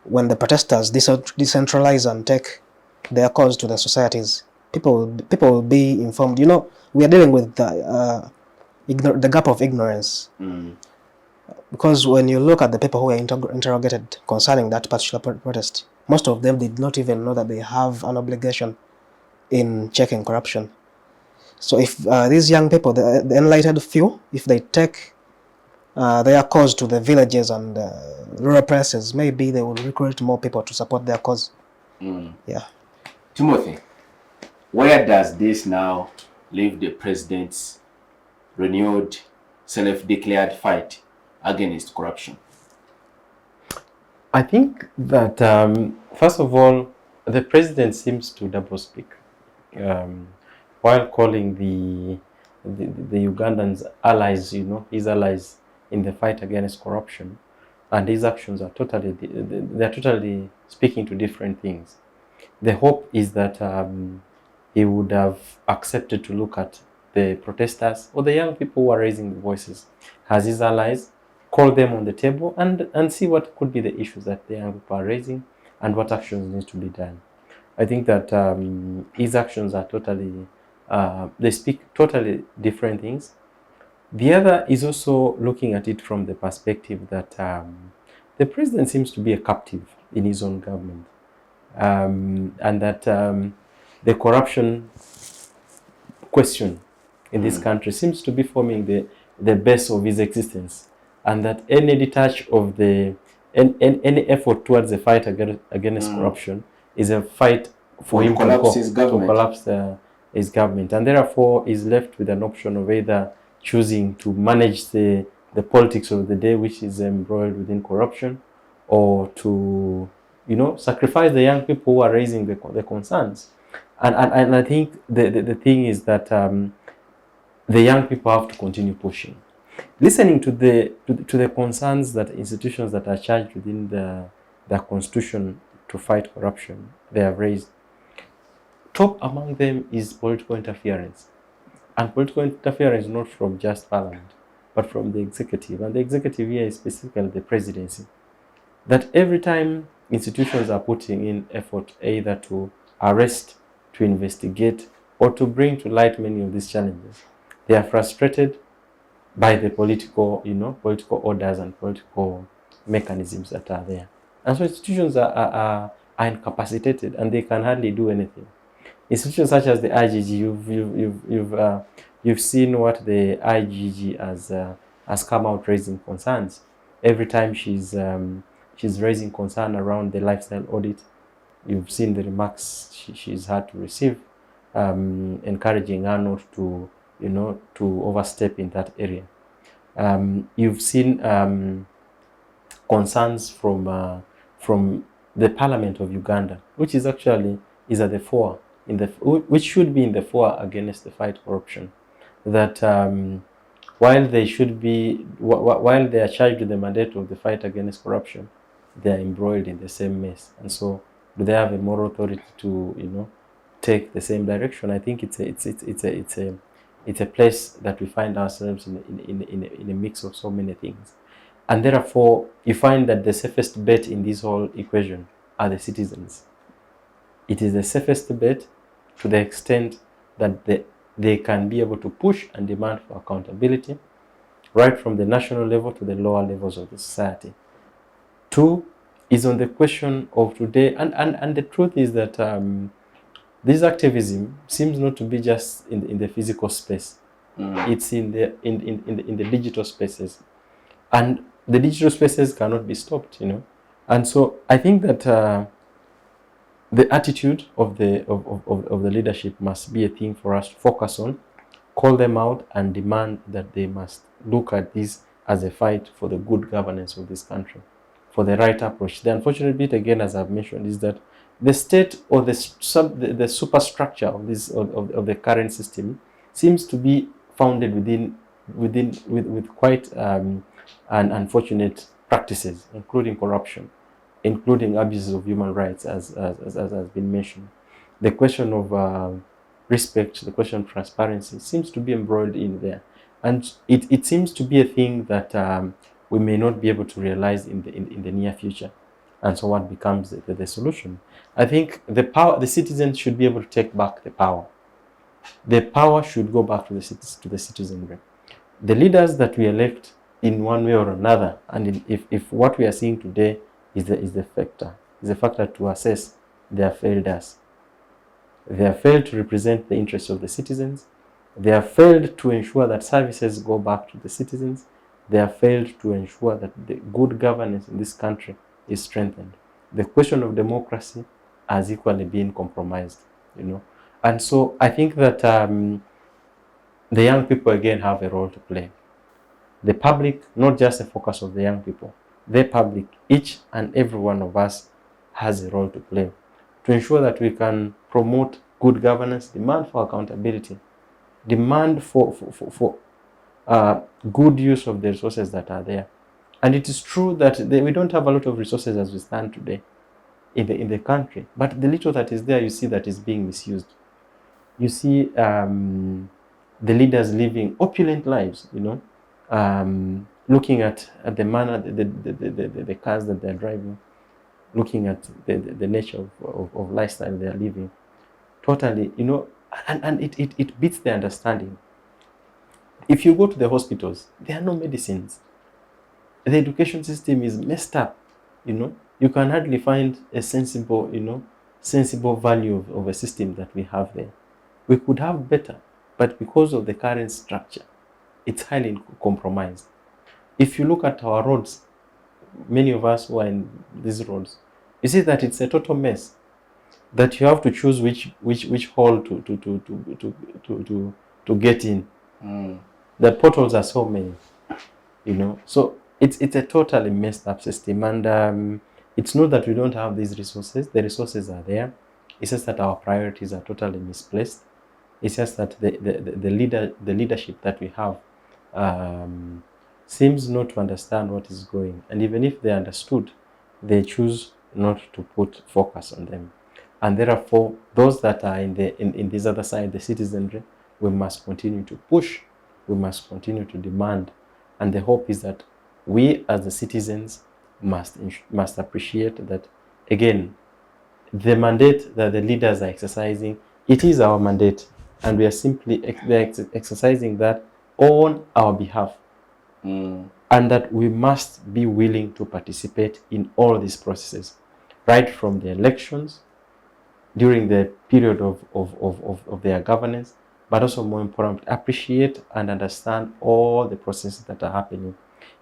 S3: the protesters decentralize and take their cause to the societies, people will be informed. You know, we are dealing with the gap of ignorance. Because when you look at the people who were interrogated concerning that particular protest, most of them did not even know that they have an obligation in checking corruption. So if these young people, the enlightened few, if they take their cause to the villages and rural places, maybe they will recruit more people to support their cause. Yeah.
S1: Timothy, where does this now leave the president's renewed self-declared fight against corruption?
S2: I think that first of all, the president seems to double speak while calling the Ugandans allies, you know, his allies in the fight against corruption, and his actions are totally speaking to different things. The hope is that he would have accepted to look at the protesters or the young people who are raising the voices as his allies, call them on the table and see what could be the issues that the young people are raising and what actions need to be done. I think that his actions are totally, they speak totally different things. The other is also looking at it from the perspective that the president seems to be a captive in his own government, and that the corruption question in this country seems to be forming the base of his existence, and that any detach of any effort towards the fight against corruption is a fight for him to collapse his government, and therefore is left with an option of either choosing to manage the politics of the day, which is embroiled within corruption, or to, you know, sacrifice the young people who are raising the concerns. And I think the thing is that the young people have to continue pushing, listening to the concerns that institutions that are charged within the constitution to fight corruption they have raised. Top among them is political interference, and political interference not from just parliament, but from the executive, and the executive here is specifically the presidency. That every time institutions are putting in effort either to arrest, to investigate, or to bring to light many of these challenges, they are frustrated by the political orders and political mechanisms that are there. And so institutions are incapacitated and they can hardly do anything. Institutions such as the IGG, you've seen what the IGG has come out raising concerns. Every time she's raising concern around the lifestyle audit, you've seen the remarks she's had to receive, encouraging her not to overstep in that area. You've seen concerns from the Parliament of Uganda, which is actually at the fore, which should be in the fore against the fight corruption. That while they are charged with the mandate of the fight against corruption, they are embroiled in the same mess. And so, do they have a moral authority to take the same direction? I think it's a place that we find ourselves in a mix of so many things, and therefore you find that the safest bet in this whole equation are the citizens. It is the safest bet to the extent that they can be able to push and demand for accountability, right from the national level to the lower levels of the society. Two is on the question of today, and the truth is that this activism seems not to be just in the physical space. It's in the digital spaces, and the digital spaces cannot be stopped, And so I think that the attitude of the leadership must be a thing for us to focus on, call them out, and demand that they must look at this as a fight for the good governance of this country, for the right approach. The unfortunate bit, again, as I've mentioned, is that the state or the superstructure of the current system seems to be founded with quite unfortunate practices, including corruption. including abuses of human rights, as has been mentioned. The question of respect, the question of transparency seems to be embroiled in there. And it seems to be a thing that we may not be able to realize in the near future. And so what becomes the solution? I think the citizens should be able to take back the power. The power should go back to the citizenry. The leaders that we elect in one way or another, and if what we are seeing today is the factor to assess, they have failed us. They have failed to represent the interests of the citizens. They have failed to ensure that services go back to the citizens. They have failed to ensure that the good governance in this country is strengthened. The question of democracy has equally been compromised, And so I think that the young people again have a role to play. The public, not just the focus of the young people, the public, each and every one of us has a role to play to ensure that we can promote good governance, demand for accountability, demand for good use of the resources that are there. And it is true that we don't have a lot of resources as we stand today in the country, but the little that is there, you see that is being misused. You see the leaders living opulent lives, looking at the manner, the cars that they're driving, looking at the nature of lifestyle they're living, totally, and it beats the understanding. If you go to the hospitals, there are no medicines. The education system is messed up, You can hardly find a sensible value of a system that we have there. We could have better, but because of the current structure, it's highly compromised. If you look at our roads, many of us who are in these roads, you see that it's a total mess. That you have to choose which hole to get in. The potholes are so many, So it's a totally messed up system, and it's not that we don't have these resources. The resources are there. It's just that our priorities are totally misplaced. It's just that the leadership that we have seems not to understand what is going. And even if they understood, they choose not to put focus on them. And therefore, those that are in this other side, the citizenry, we must continue to push. We must continue to demand. And the hope is that we as the citizens must appreciate that, again, the mandate that the leaders are exercising, it is our mandate. And we are simply exercising that on our behalf. And that we must be willing to participate in all these processes, right from the elections, during the period of their governance, but also more important, appreciate and understand all the processes that are happening.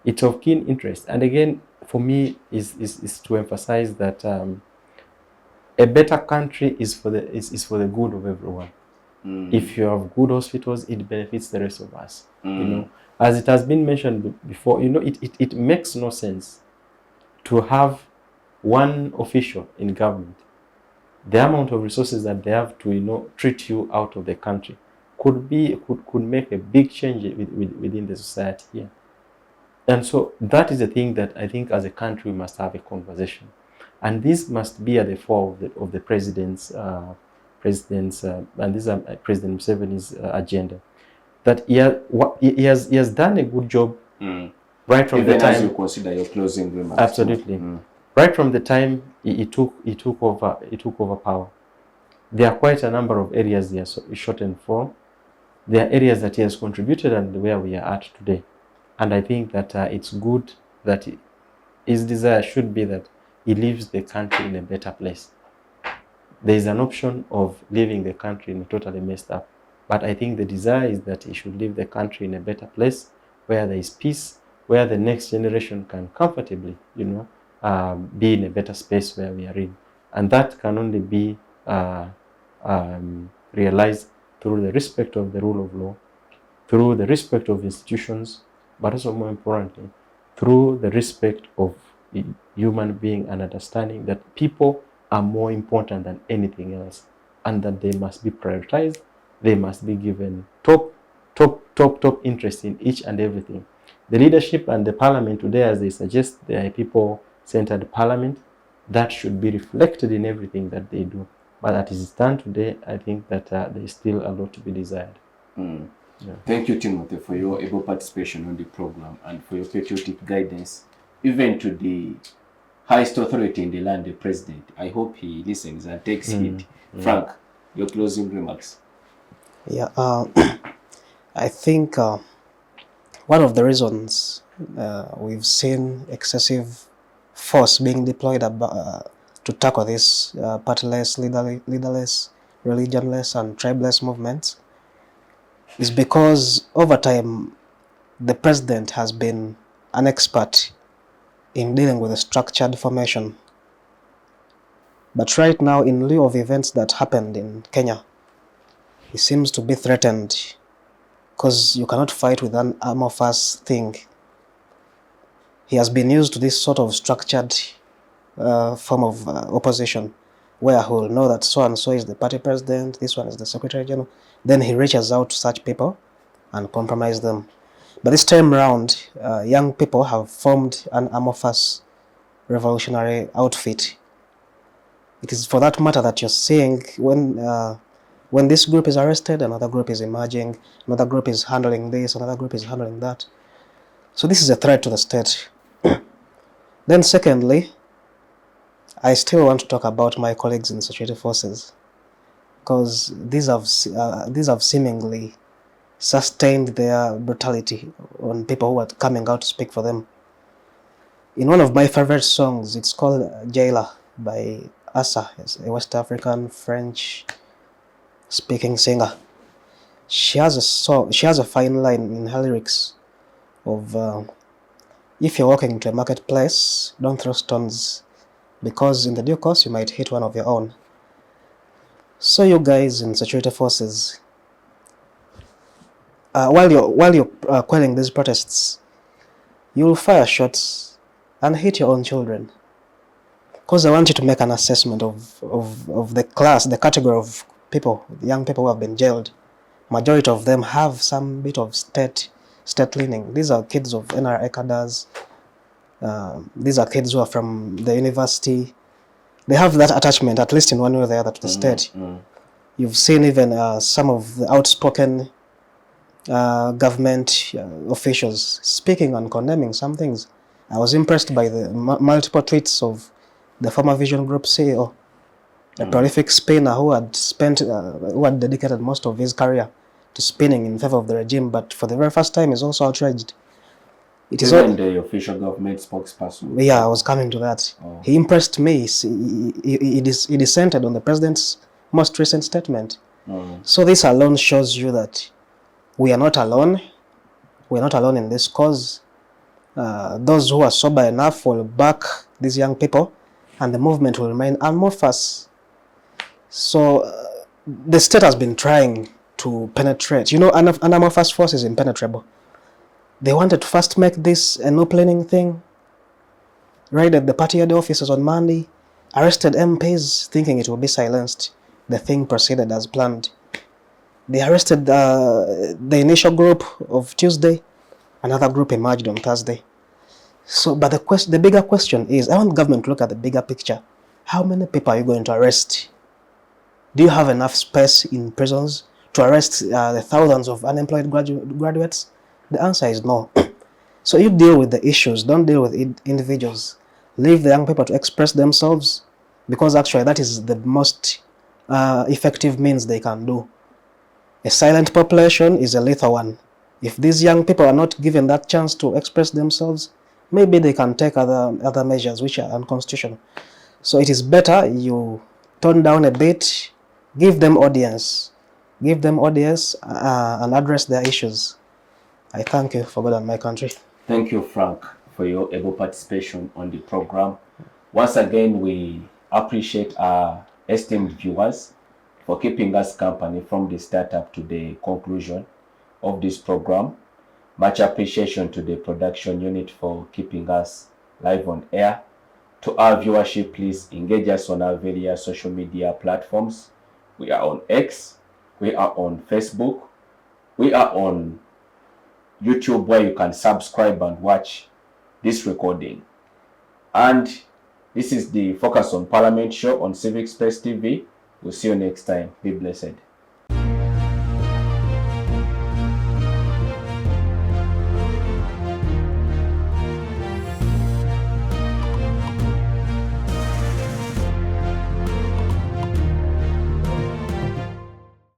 S2: It's of keen interest. And again, for me, is to emphasize that a better country is for the good of everyone. If you have good hospitals, it benefits the rest of us. As it has been mentioned before, it makes no sense to have one official in government. The amount of resources that they have to treat you out of the country could make a big change within the society here. And so that is the thing that I think as a country we must have a conversation. And this must be at the fore of the president's and this is President Museveni's agenda. That he has done a good job right from the time.
S1: As you consider your closing remarks.
S2: Absolutely. Right from the time he took over power. There are quite a number of areas he has shortened for. There are areas that he has contributed and where we are at today. And I think that it's good that his desire should be that he leaves the country in a better place. There is an option of leaving the country in a totally messed up. But I think the desire is that he should leave the country in a better place where there is peace, where the next generation can comfortably, be in a better space where we are in. And that can only be realized through the respect of the rule of law, through the respect of institutions, but also more importantly, through the respect of human being and understanding that people are more important than anything else and that they must be prioritized. They must be given top interest in each and everything. The leadership and the parliament today, as they suggest, they are a people-centered parliament. that should be reflected in everything that they do. But as it stands today, I think that there is still a lot to be desired.
S1: Yeah. Thank you, Timothy, for your able participation on the program and for your patriotic guidance, even to the highest authority in the land, the president. I hope he listens and takes heed. Frank, your closing remarks.
S3: Yeah, I think one of the reasons we've seen excessive force being deployed to tackle this partyless, leaderless, religionless, and tribeless movements is because over time the president has been an expert in dealing with a structured formation. But right now, in lieu of events that happened in Kenya, he seems to be threatened because you cannot fight with an amorphous thing. He has been used to this sort of structured form of opposition, where he will know that so and so is the party president, this one is the secretary general. Then he reaches out to such people and compromise them. But this time around, young people have formed an amorphous revolutionary outfit. It is for that matter that you're seeing when this group is arrested, another group is emerging, another group is handling this, another group is handling that. So this is a threat to the state. Then secondly, I still want to talk about my colleagues in security forces, because these have seemingly sustained their brutality on people who are coming out to speak for them. In one of my favorite songs, it's called Jailer by Asa, a West African French-speaking singer. She has a fine line in her lyrics of if you're walking into a marketplace, don't throw stones, because in the due course you might hit one of your own. So you guys in security forces, while you're quelling these protests, you'll fire shots and hit your own children. Because I want you to make an assessment of the category of people, young people who have been jailed. Majority of them have some bit of state leaning. These are kids of NRA cadres. These are kids who are from the university. They have that attachment, at least in one way or the other, to the state. You've seen even some of the outspoken government officials speaking and condemning some things. I was impressed by the multiple tweets of the former Vision Group CEO, a prolific spinner who had dedicated most of his career to spinning in favor of the regime, but for the very first time is also outraged.
S1: It is even the official government spokesperson.
S3: Yeah, I was coming to that. He impressed me. He dissented on the president's most recent statement. So this alone shows you that we are not alone. We are not alone in this cause. Those who are sober enough will back these young people, and the movement will remain amorphous. So the state has been trying to penetrate. You know, an amorphous force is impenetrable. They wanted to first make this a no-planning thing, raided the party head offices on Monday, arrested MPs thinking it will be silenced. The thing proceeded as planned. They arrested the initial group of Tuesday, another group emerged on Thursday. So, but the bigger question is, I want government to look at the bigger picture. How many people are you going to arrest? Do you have enough space in prisons to arrest the thousands of unemployed graduates? The answer is no. So you deal with the issues, don't deal with individuals. Leave the young people to express themselves, because actually that is the most effective means they can do. A silent population is a lethal one. If these young people are not given that chance to express themselves, maybe they can take other measures which are unconstitutional. So it is better you tone down a bit, give them audience and address their issues. I thank you for God and my country.
S1: Thank you, Frank, for your able participation on the program. Once again, we appreciate our esteemed viewers for keeping us company from the start up to the conclusion of this program. Much appreciation to the production unit for keeping us live on air. To our viewership, please engage us on our various social media platforms. We are on X, we are on Facebook, we are on YouTube, where you can subscribe and watch this recording. And This is the Focus on Parliament show on Civic Space TV. We'll see you next time. Be blessed.